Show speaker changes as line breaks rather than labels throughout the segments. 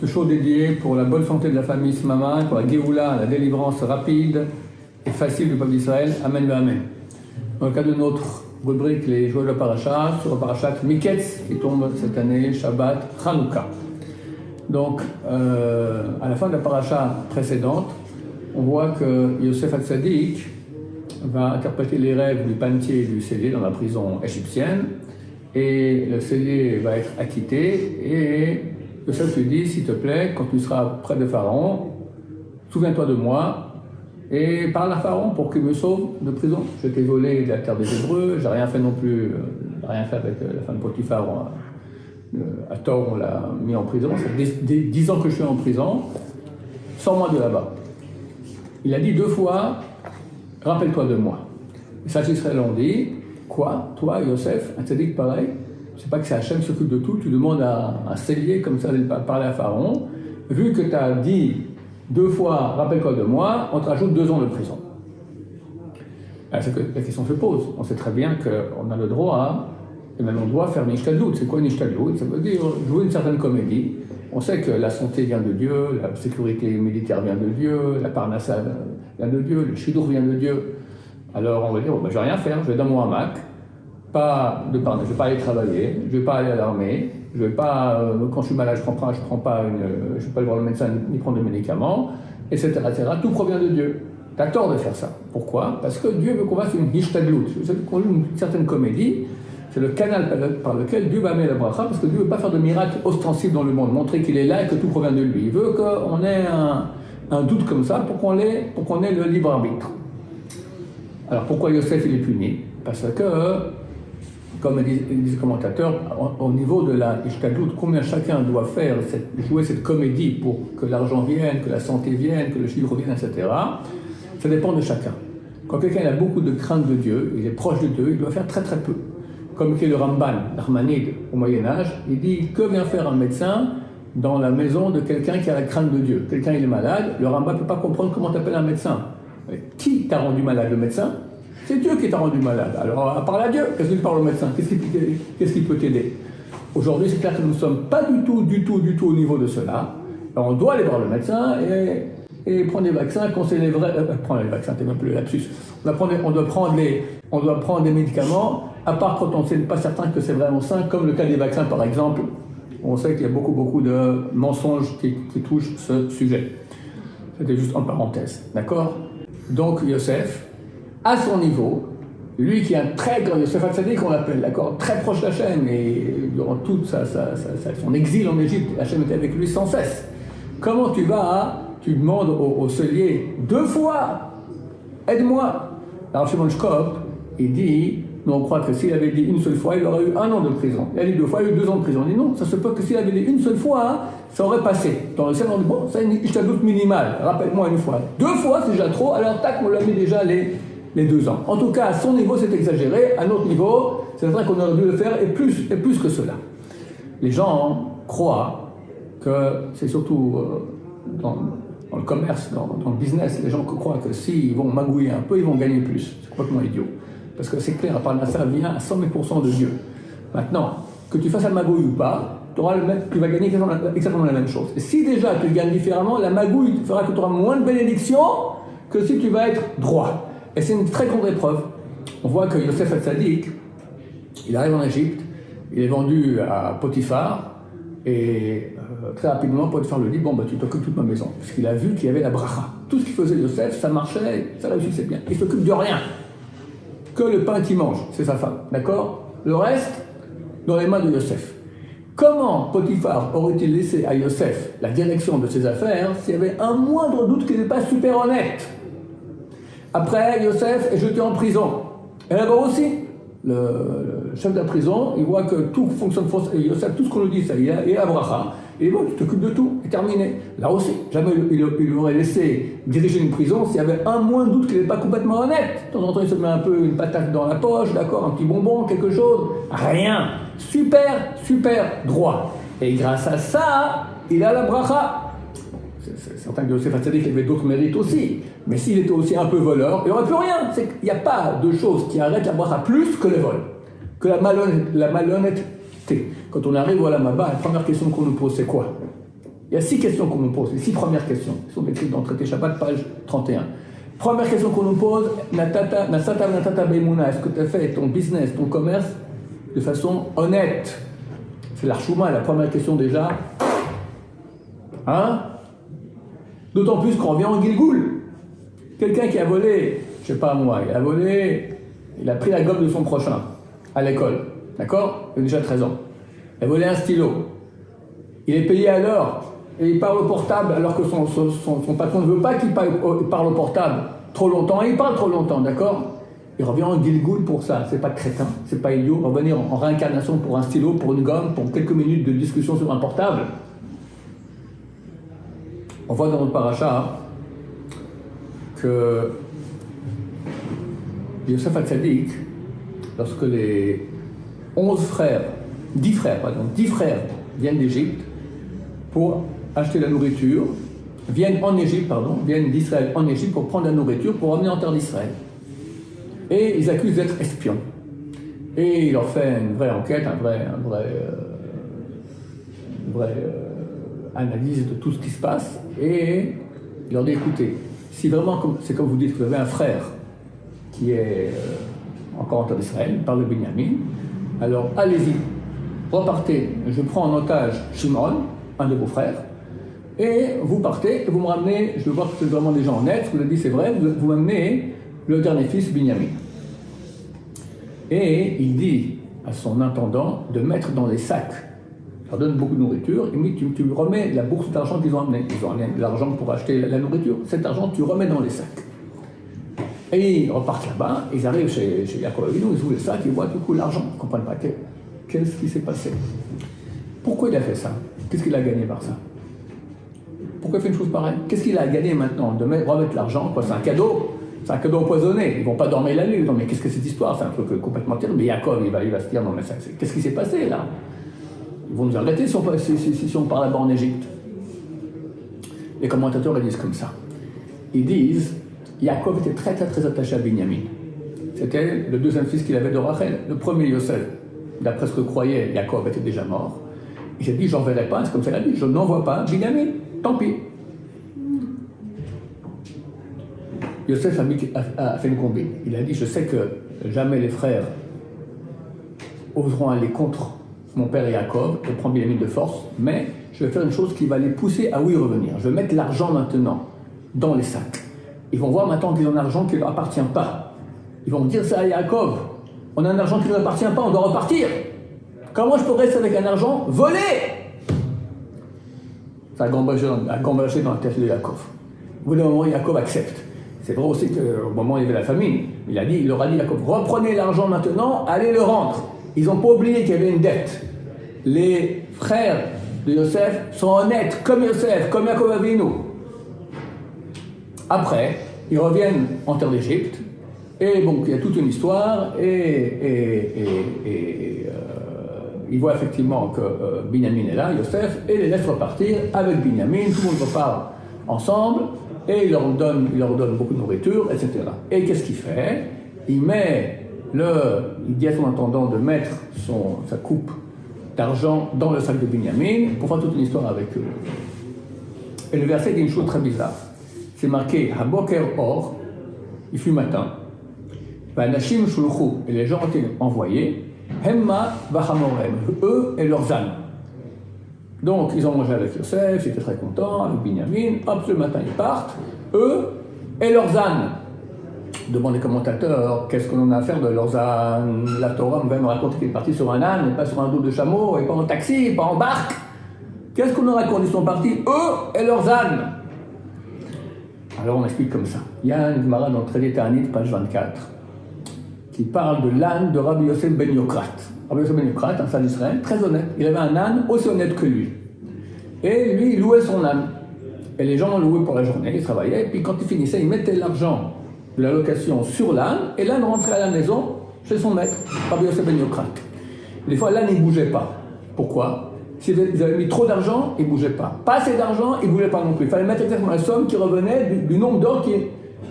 ce show dédié pour la bonne santé de la famille Smama, pour la Géoula, la délivrance rapide et facile du peuple d'Israël. Amen, amen. Dans le cadre de notre rubrique Les Joyeux de la Paracha, sur la Parachat Miketz, qui tombe cette année, Shabbat, Hanouka. Donc, à la fin de la Paracha précédente, on voit que Yosef Hatzadik va interpréter les rêves du panetier et du cellier dans la prison égyptienne, et le cellier va être acquitté, et Yosef lui dit, s'il te plaît, quand tu seras près de Pharaon, souviens-toi de moi, et parle à Pharaon pour qu'il me sauve de prison. Je t'ai volé de la terre des Hébreux, j'ai rien fait non plus, rien fait avec la femme de Potiphar, à tort on l'a mis en prison, ça fait 10 ans que je suis en prison, sors-moi de là-bas. Il a dit 2 fois, rappelle-toi de moi. Les sages Israël ont dit, quoi, toi, Yosef, un tzaddik pareil, je sais pas que c'est Hachem qui s'occupe de tout, tu demandes à un cellier comme ça de parler à Pharaon, vu que tu as dit 2 fois, rappelle-toi de moi, on te rajoute 2 ans de prison. C'est que la question se pose. On sait très bien qu'on a le droit, et même on doit faire une ishtadlout. C'est quoi une ishtadlout? Ça veut dire jouer une certaine comédie. On sait que la santé vient de Dieu, la sécurité militaire vient de Dieu, la parnassa vient de Dieu, le chidour vient de Dieu. Alors on va dire, je ne vais rien faire, je vais dans mon hamac, je ne vais pas aller travailler, je ne vais pas aller à l'armée, je ne vais pas, quand je suis malade, je ne vais pas aller voir le médecin ni prendre des médicaments, etc., etc. Tout provient de Dieu. Tu as tort de faire ça. Pourquoi? Parce que Dieu veut qu'on fasse une hishtadlout, qu'on joue une certaine comédie. C'est le canal par lequel Dieu va mettre la bracha, parce que Dieu ne veut pas faire de miracle ostensible dans le monde, montrer qu'il est là et que tout provient de lui. Il veut qu'on ait un doute comme ça pour qu'on ait le libre arbitre. Alors pourquoi Yosef il est puni? Parce que, comme disent les commentateurs, au niveau de la ishtadlout, combien chacun doit faire, jouer cette comédie pour que l'argent vienne, que la santé vienne, que le chiffre vienne, etc., ça dépend de chacun. Quand quelqu'un a beaucoup de crainte de Dieu, il est proche de Dieu, il doit faire très très peu. Comme qui est le Ramban, l'Armanide, au Moyen-Âge, il dit que vient faire un médecin dans la maison de quelqu'un qui a la crainte de Dieu. Quelqu'un il est malade, le Ramban ne peut pas comprendre comment tu appelles un médecin. Mais qui t'a rendu malade? Le médecin? C'est Dieu qui t'a rendu malade. Alors parle à Dieu, qu'est-ce que tu parles au médecin? Qu'est-ce qui peut t'aider? Aujourd'hui, c'est clair que nous ne sommes pas du tout au niveau de cela. Alors, on doit aller voir le médecin et prendre des vaccins, conseiller les vrais. Prendre les vaccins, c'est même plus le lapsus. On doit prendre des médicaments, à part quand on n'est pas certain que c'est vraiment sain, comme le cas des vaccins par exemple. On sait qu'il y a beaucoup de mensonges qui touchent ce sujet. C'était juste en parenthèse, d'accord? Donc Yosef, à son niveau, lui qui est un très grand Yosef Hatzadik qu'on l'appelle, d'accord, très proche d'Hachem, et durant tout son exil en Égypte, Hachem était avec lui sans cesse. Comment tu demandes au cellier 2 fois, aide-moi. Alors Shimon Shkop, il dit, nous on croit que s'il avait dit une seule fois, il aurait eu 1 an de prison. Il a dit 2 fois, il a eu 2 ans de prison. On dit non, ça se peut que s'il avait dit une seule fois, ça aurait passé. Dans le ciel, on dit bon, c'est une ishtadlout minimale, rappelle-moi une fois. 2 fois, c'est déjà trop, alors tac, on lui a mis déjà les 2 ans. En tout cas, à son niveau, c'est exagéré. À notre niveau, c'est vrai qu'on aurait dû le faire, et plus que cela. Les gens croient que c'est surtout dans le commerce, dans le business, les gens croient que s'ils vont magouiller un peu, ils vont gagner plus. C'est complètement idiot. Parce que c'est clair, à part ça vient à 100% de Dieu. Maintenant, que tu fasses la magouille ou pas, tu vas gagner exactement la même chose. Et si déjà tu gagnes différemment, la magouille fera que tu auras moins de bénédictions que si tu vas être droit. Et c'est une très grande épreuve. On voit que Yosef Hatzadik, il arrive en Égypte, il est vendu à Potiphar, et très rapidement, Potiphar lui dit, bon, tu t'occupes toute ma maison. Parce qu'il a vu qu'il y avait la bracha. Tout ce qu'il faisait Yosef, ça marchait, ça réussissait bien. Il s'occupe de rien. Que le pain qu'il mange, c'est sa femme. D'accord? Le reste, dans les mains de Yosef. Comment Potiphar aurait-il laissé à Yosef la direction de ses affaires s'il y avait un moindre doute qu'il n'est pas super honnête? Après, Yosef est jeté en prison. Et là-bas aussi, le chef de la prison, il voit que tout fonctionne fausse. Et Yosef, tout ce qu'on lui dit, ça y est, et Abraha. Et bon, tu t'occupes de tout, et terminé. Là aussi, jamais il aurait laissé diriger une prison s'il y avait un moins doute qu'il n'est pas complètement honnête. De temps en temps, il se met un peu une patate dans la poche, d'accord, un petit bonbon, quelque chose. Rien. Super droit. Et grâce à ça, il a la bracha. C'est certain que Yosef Hatzadik avait d'autres mérites aussi. Mais s'il était aussi un peu voleur, il n'y aurait plus rien. Il n'y a pas de chose qui arrête la bracha plus que le vol, que la malhonnêteté. Quand on arrive à la Maba, la première question qu'on nous pose, c'est quoi? Il y a 6 questions qu'on nous pose, les 6 premières questions, qui sont écrites dans le traité Shabbat, page 31. Première question qu'on nous pose, Nasata Beimuna, est-ce que tu as fait ton business, ton commerce, de façon honnête? C'est l'Archouma, la première question déjà. Hein? D'autant plus qu'on revient en Gilgoul. Quelqu'un qui a volé, je sais pas moi, il a pris la gomme de son prochain à l'école, d'accord? Il a déjà 13 ans. Il a volé un stylo. Il est payé à l'heure et il parle au portable alors que son patron ne veut pas qu'il parle au portable trop longtemps. Et il parle trop longtemps, d'accord? Il revient en Gilgoul pour ça. C'est pas crétin, c'est pas idiot. Revenir en réincarnation pour un stylo, pour une gomme, pour quelques minutes de discussion sur un portable. On voit dans notre paracha que Yosef Hatzadik, lorsque les 10 frères viennent d'Égypte pour acheter la nourriture, viennent d'Israël en Égypte pour prendre la nourriture pour emmener en terre d'Israël. Et ils accusent d'être espions. Et il leur fait une vraie enquête, une vraie analyse de tout ce qui se passe. Et il leur dit, écoutez, si vraiment, c'est comme vous dites, vous avez un frère qui est encore en terre d'Israël, par le Binyamin, alors allez-y, repartez, je prends en otage Shimon, un de vos frères, et vous partez, et vous me ramenez, je veux voir que c'est vraiment des gens honnêtes, vous le dites c'est vrai, vous m'amenez le dernier fils, Binyamin. Et il dit à son intendant de mettre dans les sacs, il leur donne beaucoup de nourriture, il dit tu lui remets la bourse d'argent qu'ils ont amené. Ils ont amené de l'argent pour acheter la nourriture, cet argent tu remets dans les sacs. Et ils repartent là-bas, ils arrivent chez Yaakov Avinu, ils ouvrent les sacs, ils voient du coup l'argent, ils ne comprennent pas qu'est-ce qui s'est passé. Pourquoi il a fait ça? Qu'est-ce qu'il a gagné par ça? Pourquoi il fait une chose pareille? Qu'est-ce qu'il a gagné maintenant de remettre l'argent? Quoi, c'est un cadeau? C'est un cadeau empoisonné. Ils ne vont pas dormir la nuit. Non, mais qu'est-ce que c'est cette histoire? C'est un truc complètement terrible. Mais Yaakov, il va se dire, non, mais qu'est-ce qui s'est passé là? Ils vont nous arrêter si on part là-bas en Égypte. Les commentateurs ils disent comme ça. Ils disent, Yaakov était très très très attaché à Binyamin. C'était le deuxième fils qu'il avait de Rachel. Le premier, Yosef, d'après ce que croyait Yaakov, était déjà mort. Il s'est dit, j'en verrai pas, c'est comme ça la vie, je n'envoie pas Binyamin, tant pis. Yosef a fait une combine. Il a dit, je sais que jamais les frères oseront aller contre mon père Yaakov et prendre Binyamin de force, mais je vais faire une chose qui va les pousser à y revenir. Je vais mettre l'argent maintenant dans les sacs. Ils vont voir maintenant qu'ils ont un argent qui ne leur appartient pas. Ils vont dire ça à Yaakov. On a un argent qui ne nous appartient pas, on doit repartir. Comment je peux rester avec un argent volé? Ça a gambagé dans la tête de Yaakov. Au bout d'un moment, Yaakov accepte. C'est vrai aussi qu'au moment où il y avait la famine, il leur a dit, Yaakov, reprenez l'argent maintenant, allez le rendre. Ils n'ont pas oublié qu'il y avait une dette. Les frères de Yosef sont honnêtes, comme Yosef, comme Yaakov Avinu. Après, ils reviennent en terre d'Égypte, et bon, il y a toute une histoire, ils voient effectivement que Binyamin est là, Yosef, et les laisse repartir avec Binyamin, tout le monde repart ensemble, et il leur donne beaucoup de nourriture, etc. Et qu'est-ce qu'il fait? Il dit à son intendant de mettre sa coupe d'argent dans le sac de Binyamin pour faire toute une histoire avec eux. Et le verset dit une chose très bizarre. C'est marqué Haboker Or, il fut matin. Vanashim Shulchu, et les gens ont été envoyés. Hemma Vahamorem, eux et leurs ânes. Donc ils ont mangé avec Yosef, ils étaient très contents, avec Binyamin. Hop, le matin ils partent, eux et leurs ânes. Demandent les commentateurs, qu'est-ce qu'on en a à faire de leurs ânes? La Torah va me raconter qu'il est parti sur un âne, et pas sur un dos de chameau, et pas en taxi, et pas en barque. Qu'est-ce qu'on en raconte? Ils sont partis, eux et leurs ânes. Alors on explique comme ça. Il y a une Gemara dans le traité Ta'anit, page 24, qui parle de l'âne de Rabbi Yosef ben Yokrat. Rabbi Yosef ben Yokrat, un sage d'Israël, très honnête. Il avait un âne aussi honnête que lui. Et lui, il louait son âne. Et les gens l'ont loué pour la journée, ils travaillaient, et puis quand il finissait, il mettait l'argent de la location sur l'âne, et l'âne rentrait à la maison chez son maître, Rabbi Yosef ben Yokrat. Des fois, l'âne, il ne bougeait pas. Pourquoi? S'ils avaient mis trop d'argent, il ne bougeait pas. Pas assez d'argent, il ne bougeait pas non plus. Il fallait mettre exactement la somme qui revenait du nombre d'or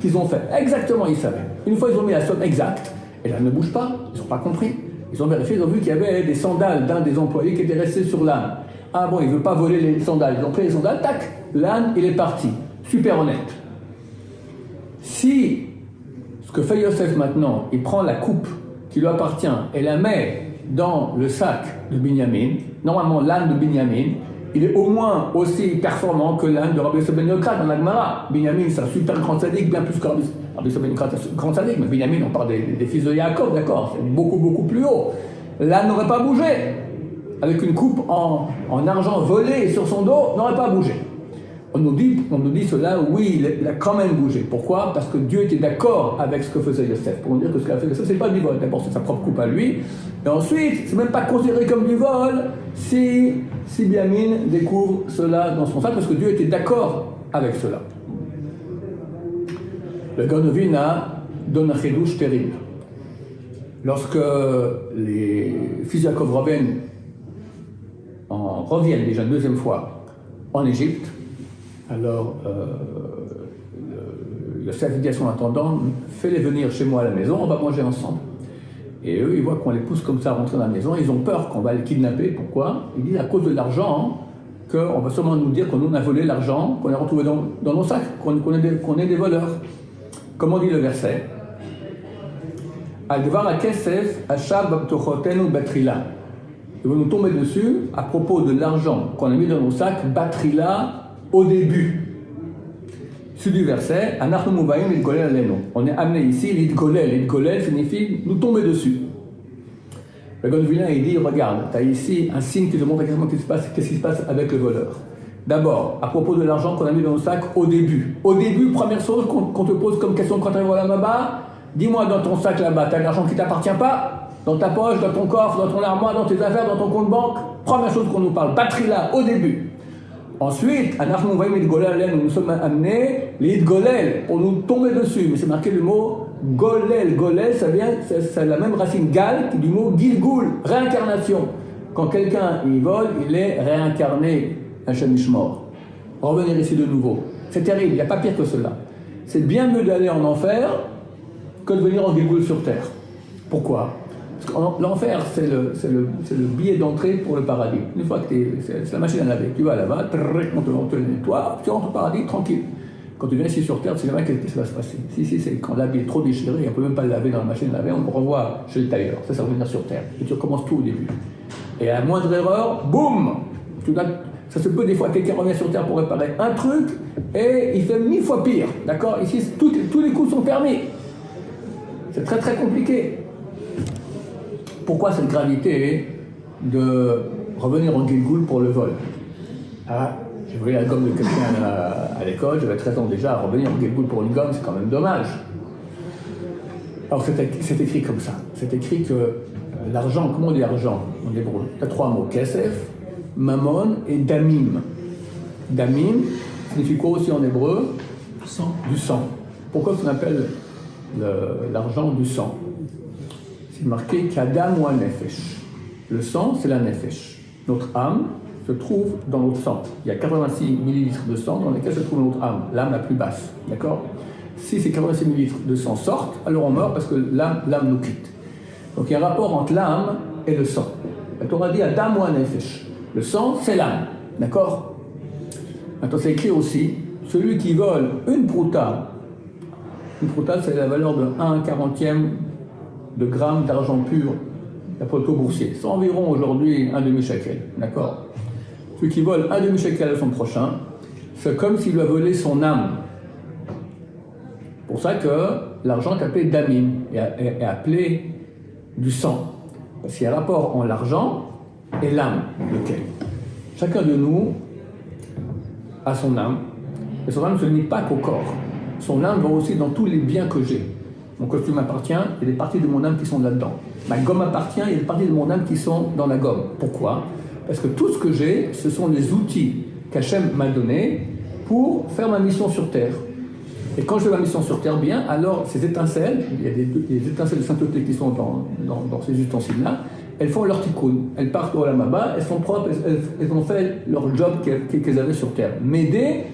qu'ils ont fait. Exactement, ils savaient. Une fois, ils ont mis la somme exacte, et l'âne ne bouge pas, ils n'ont pas compris. Ils ont vérifié, ils ont vu qu'il y avait des sandales d'un des employés qui étaient restés sur l'âne. Ah bon, il ne veut pas voler les sandales. Ils ont pris les sandales, tac, l'âne, il est parti. Super honnête. Si ce que fait Yosef maintenant, il prend la coupe qui lui appartient et la met dans le sac de Binyamin, normalement l'âne de Binyamin, il est au moins aussi performant que l'âne de Rabbi Yosef ben Yochai dans la Gemara. Binyamin, c'est un super grand sadique, bien plus que Rabbi Yosef ben Yochai, c'est un grand sadique, mais Binyamin, on parle des fils de Yaakov, d'accord, c'est beaucoup, beaucoup plus haut. L'âne n'aurait pas bougé. Avec une coupe en argent volé sur son dos, n'aurait pas bougé. On nous dit cela, oui, il a quand même bougé. Pourquoi? Parce que Dieu était d'accord avec ce que faisait Yosef. Pour nous dire que ce qu'a fait Yosef, c'est pas du vol. D'abord, c'est sa propre coupe à lui. Et ensuite, c'est même pas considéré comme du vol si Binyamin découvre cela dans son sac, parce que Dieu était d'accord avec cela. Le Gaon de Vilna donne un chidouche terrible. Lorsque les fils de Yaakov Rabbeinu reviennent déjà une deuxième fois en Égypte, alors le chef dit à son intendant, fais-les venir chez moi à la maison, on va manger ensemble. Et eux, ils voient qu'on les pousse comme ça à rentrer dans la maison, ils ont peur qu'on va les kidnapper. Pourquoi? Ils disent à cause de l'argent, qu'on va sûrement nous dire qu'on nous a volé l'argent, qu'on a retrouvé dans nos sacs, qu'on est des voleurs. Comment dit le verset? Al-Dvar ha-Kesef Ashab B'Tochotenu Batrila. Ils vont nous tomber dessus à propos de l'argent qu'on a mis dans nos sacs, Batrila, au début. Sur du verset, Anachnu Mubayim L'Itgolel Alenu. On est amené ici, L'Itgolel signifie nous tomber dessus. Le Gaon de Vilna, il dit, regarde, tu as ici un signe qui te montre exactement qu'est-ce qui se passe avec le voleur. D'abord, à propos de l'argent qu'on a mis dans nos sacs au début. Au début, première chose qu'on te pose comme question quand tu arrives à la Maba, dis-moi dans ton sac là-bas, tu as de l'argent qui ne t'appartient pas? Dans ta poche, dans ton coffre, dans ton armoire, dans tes affaires, dans ton compte banque. Première chose qu'on nous parle, batterie là, au début. Ensuite, nous sommes amenés, l'idgolel, pour nous tomber dessus. Mais c'est marqué le mot golel. Golel, c'est la même racine gal du mot gilgoul, réincarnation. Quand quelqu'un il vole, il est réincarné, un Shemishmor. Revenir ici de nouveau. C'est terrible, il n'y a pas pire que cela. C'est bien mieux d'aller en enfer que de venir en gilgoul sur terre. Pourquoi? L'enfer, c'est le billet d'entrée pour le paradis. Une fois que c'est la machine à laver, tu vas là-bas, on te nettoie, tu rentres au paradis tranquille. Quand tu viens ici sur Terre, tu sais jamais qu'est-ce qui va se passer. Si, c'est quand l'habit est trop déchiré, on ne peut même pas le laver dans la machine à laver, on le renvoie chez le tailleur. Ça va revenir sur Terre. Et tu recommences tout au début. Et à la moindre erreur, boum! Ça se peut des fois, quelqu'un revient sur Terre pour réparer un truc, et il fait 1000 fois pire. D'accord? Ici, tous les coups sont permis. C'est très très compliqué. Pourquoi cette gravité de revenir en Gilgoul pour le vol? Ah, j'ai volé la gomme de quelqu'un à l'école, j'avais 13 ans déjà, revenir en Gilgoul pour une gomme, c'est quand même dommage. Alors c'est écrit comme ça. C'est écrit que l'argent, comment on dit argent en hébreu? Il y a 3 mots, kesef, mammon et damim. Damim signifie quoi aussi en hébreu? Du sang. Pourquoi on appelle l'argent du sang? C'est marqué qu'Adam ou un nefesh. Le sang, c'est la nefesh. Notre âme se trouve dans notre sang. Il y a 86 millilitres de sang dans lesquels se trouve notre âme, l'âme la plus basse. D'accord? Si ces 86 millilitres de sang sortent, alors on meurt parce que l'âme nous quitte. Donc il y a un rapport entre l'âme et le sang. La Torah dit Adam ou un nefesh. Le sang, c'est l'âme. D'accord? Maintenant, c'est écrit aussi celui qui vole une prouta, c'est la valeur de 1/40e de grammes d'argent pur d'après le taux boursier. C'est environ aujourd'hui un demi-shekel, d'accord? Celui qui vole un demi-shekel à son prochain, c'est comme s'il lui a volé son âme. C'est pour ça que l'argent est appelé damim, est appelé du sang. Parce qu'il y a un rapport entre l'argent et l'âme, lequel. Chacun de nous a son âme, et son âme ne se limite pas qu'au corps. Son âme va aussi dans tous les biens que j'ai. Mon costume appartient, il y a des parties de mon âme qui sont là-dedans. Ma gomme appartient, il y a des parties de mon âme qui sont dans la gomme. Pourquoi? Parce que tout ce que j'ai, ce sont les outils qu'Hachem m'a donnés pour faire ma mission sur Terre. Et quand je fais ma mission sur Terre bien, alors ces étincelles, il y a des étincelles de sainteté qui sont dans ces ustensiles-là, elles font leur tikkun. Elles partent au Lamaba, elles sont propres, elles ont fait leur job qu'elles avaient sur Terre. M'aider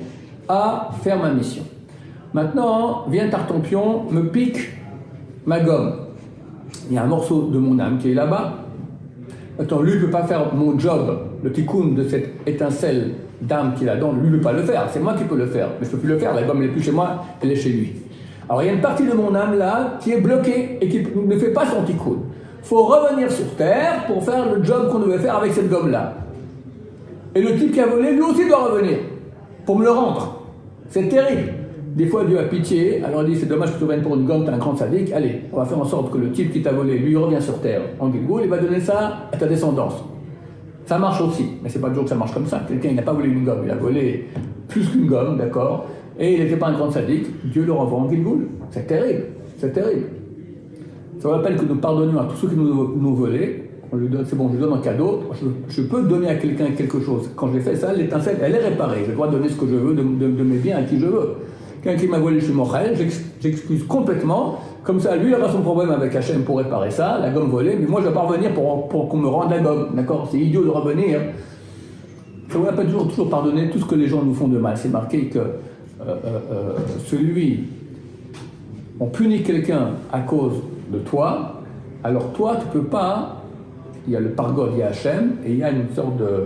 à faire ma mission. Maintenant, vient Tartampion, me pique ma gomme. Il y a un morceau de mon âme qui est là-bas. Attends, lui ne peut pas faire mon job, le tikkun de cette étincelle d'âme qu'il a dans lui, il ne peut pas le faire. C'est moi qui peux le faire. Mais je ne peux plus le faire. La gomme, elle n'est plus chez moi, elle est chez lui. Alors, il y a une partie de mon âme là qui est bloquée et qui ne fait pas son tikkun. Il faut revenir sur terre pour faire le job qu'on devait faire avec cette gomme-là. Et le type qui a volé, lui aussi doit revenir pour me le rendre. C'est terrible. Des fois, Dieu a pitié. Alors il dit, c'est dommage que tu viennes pour une gomme, t'es un grand sadique. Allez, on va faire en sorte que le type qui t'a volé, lui, revient sur terre en Gilgoul, il va donner ça à ta descendance. Ça marche aussi, mais c'est pas toujours que ça marche comme ça. Quelqu'un, il n'a pas volé une gomme, il a volé plus qu'une gomme, d'accord, et il n'était pas un grand sadique, Dieu le renvoie en Gilgoul. C'est terrible, c'est terrible. Ça vaut la peine que nous pardonnions à tous ceux qui nous volaient. On lui donne, c'est bon, je lui donne un cadeau, je peux donner à quelqu'un quelque chose. Quand j'ai fait ça, l'étincelle, elle est réparée. Je dois donner ce que je veux de mes biens à qui je veux. Quelqu'un qui m'a volé chez Mochel, j'excuse complètement. Comme ça, lui, il aura son problème avec Hachem pour réparer ça, la gomme volée, mais moi, je ne vais pas revenir pour qu'on me rende la gomme. D'accord? C'est idiot de revenir. Ça ne va pas toujours pardonner tout ce que les gens nous font de mal. C'est marqué que on punit quelqu'un à cause de toi, alors toi, tu ne peux pas. Il y a le pargod, il y a Hachem, et il y a une sorte de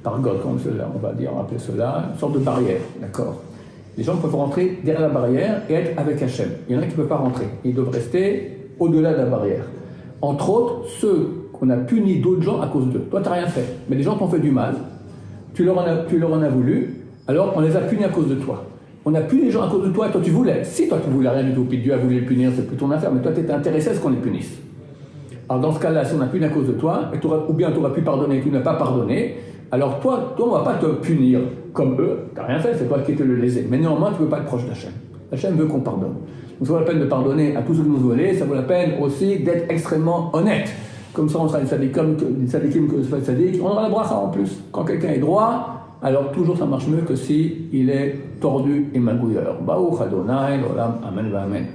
pargod, comme cela, on va dire, on va appeler cela, une sorte de barrière, d'accord? Les gens peuvent rentrer derrière la barrière et être avec Hachem. Il y en a qui ne peuvent pas rentrer, ils doivent rester au-delà de la barrière. Entre autres, ceux qu'on a punis d'autres gens à cause d'eux. Toi, tu n'as rien fait, mais les gens t'ont fait du mal, tu leur en as voulu, alors on les a punis à cause de toi. On a puni les gens à cause de toi, et toi tu voulais. Si toi tu voulais rien du tout, puis Dieu a voulu les punir, c'est plus ton affaire, mais toi tu étais intéressé à ce qu'on les punisse. Alors dans ce cas-là, si on a puni à cause de toi, ou bien tu auras pu pardonner et tu n'as pas pardonné, alors toi on ne va pas te punir comme eux, tu n'as rien fait, c'est toi qui étais le lésé. Mais néanmoins, tu ne peux pas être proche d'Hachem. Hachem veut qu'on pardonne. Donc ça vaut la peine de pardonner à tous ceux qui nous volent, ça vaut la peine aussi d'être extrêmement honnête. Comme ça, on sera des sadikim que des sadiques, on aura la bracha en plus. Quand quelqu'un est droit, alors toujours ça marche mieux que si il est tordu et magouilleur. Baruch Adonai, l'olam, amen, amen.